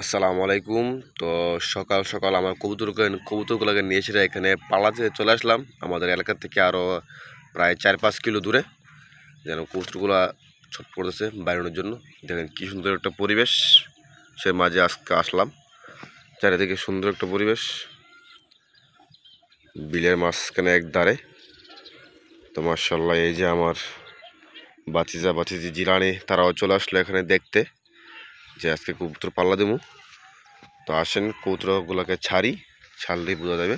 আসসালামু আলাইকুম। তো সকাল সকাল আমার কবুতরগুলোকে নিয়ে এসে এখানে পালাতে চলে আসলাম আমাদের এলাকা থেকে আরও প্রায় 4-5 কিলো দূরে, যেন কবুতরগুলো ছট পড়তেছে বাইরানোর জন্য। দেখেন কি সুন্দর একটা পরিবেশ, সে মাঝে আজকে আসলাম। চারিদিকে সুন্দর একটা পরিবেশ, বিলের মাঝখানে এক ধারে। তো মাশাআল্লাহ, এই যে আমার বাতিজি জিলানি, তারাও চলে আসলো এখানে দেখতে যে আজকে কবুতর পাল্লা দেবো। তো আসেন, কবুতরগুলোকে ছাড়লেই বোঝা যাবে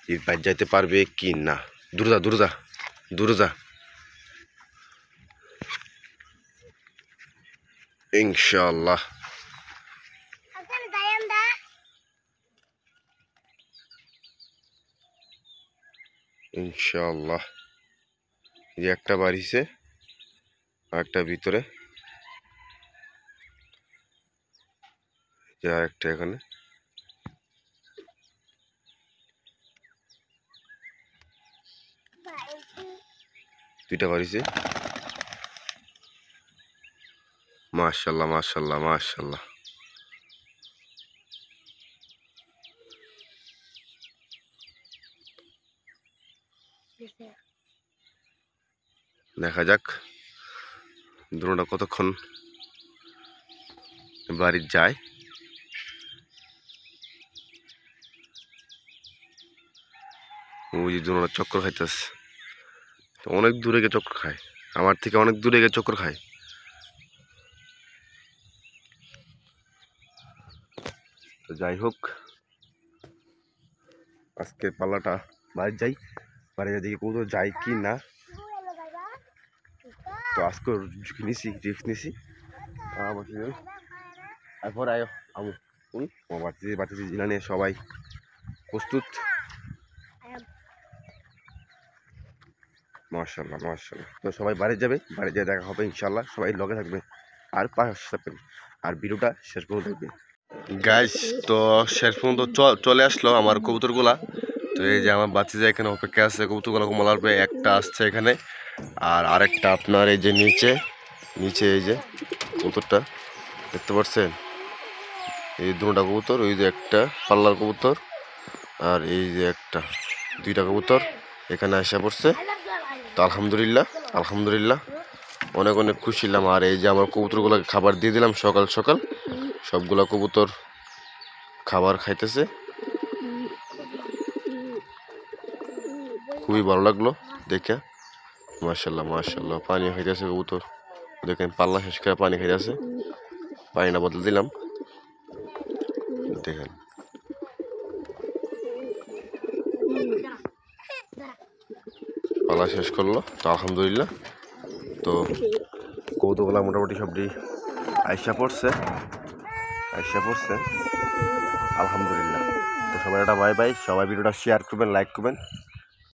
যে বাইর যাইতে পারবে কি না। দূরে যা ইনশাআল্লাহ। ইনশাআল্লাহ এই একটা বাড়িছে আর একটা ভিতরে, আর একটা এখানে। দুইটা বাড়িছে। মাশাআল্লাহ মাশাআল্লাহ মাশাআল্লাহ। দেখা যাক দ্রোণটা কতক্ষণ বাড়ি যায়। ওই যে দ্রোণটা চক্কর খাইতেছে, অনেক দূরে গিয়ে চক্কর খায়, আমার থেকে অনেক দূরে গিয়ে চক্কর খায়। তো যাই হোক, আজকের পাল্লাটা বাড়ি যাই, বাড়ি দিকে কোথাও যাই কি না। তো আজকে রিস্ক নিছি। এরপর আয় আমু বাতিজি জিলানি সবাই প্রস্তুত। মাশাআল্লাহ মাশাআল্লাহ। তো সবাই বাড়ি যাবে, বাড়ি যেয়ে দেখা হবে ইনশাআল্লাহ। সবাই লগে থাকবে আর পাশে থাকবেন, আর ভিডিওটা শেষ করে থাকবে গাইস। তো শেষ পর্যন্ত চলে আসলো আমার কবুতরগুলা। তো এই যে আমার বাতিজা এখানে অপেক্ষা আছে, কবুতরগুলো কমলার পরে একটা আসছে এখানে, আর আরেকটা আপনার এই যে নিচে এই যে কবুতরটা দেখতে পাচ্ছেন, এই দুটা কবুতর, ওই যে একটা পাল্লার কবুতর, আর এই যে একটা, দুইটা কবুতর এখানে আসা পড়ছে। তো আলহামদুলিল্লাহ অনেক অনেক খুশি হলাম। আর এই যে আমার কবুতরগুলোকে খাবার দিয়ে দিলাম সকাল সকাল, সবগুলা কবুতর খাবার খাইতেছে। খুবই ভালো লাগলো দেখে, মাশাআল্লাহ। পানি খাইতেছে কবুতর, দেখেন পাল্লা শেষ করে পানি খাইতেছে। পানিটা বদলে দিলাম, দেখেন পালা শেষ করলো। তো আলহামদুলিল্লাহ, তো কবুতরগুলা মোটামুটি সবটি আইসা পড়ছে আলহামদুলিল্লাহ। তো সবাই একটা বাই বাই, সবাই ভিডিওটা শেয়ার করবেন, লাইক করবেন।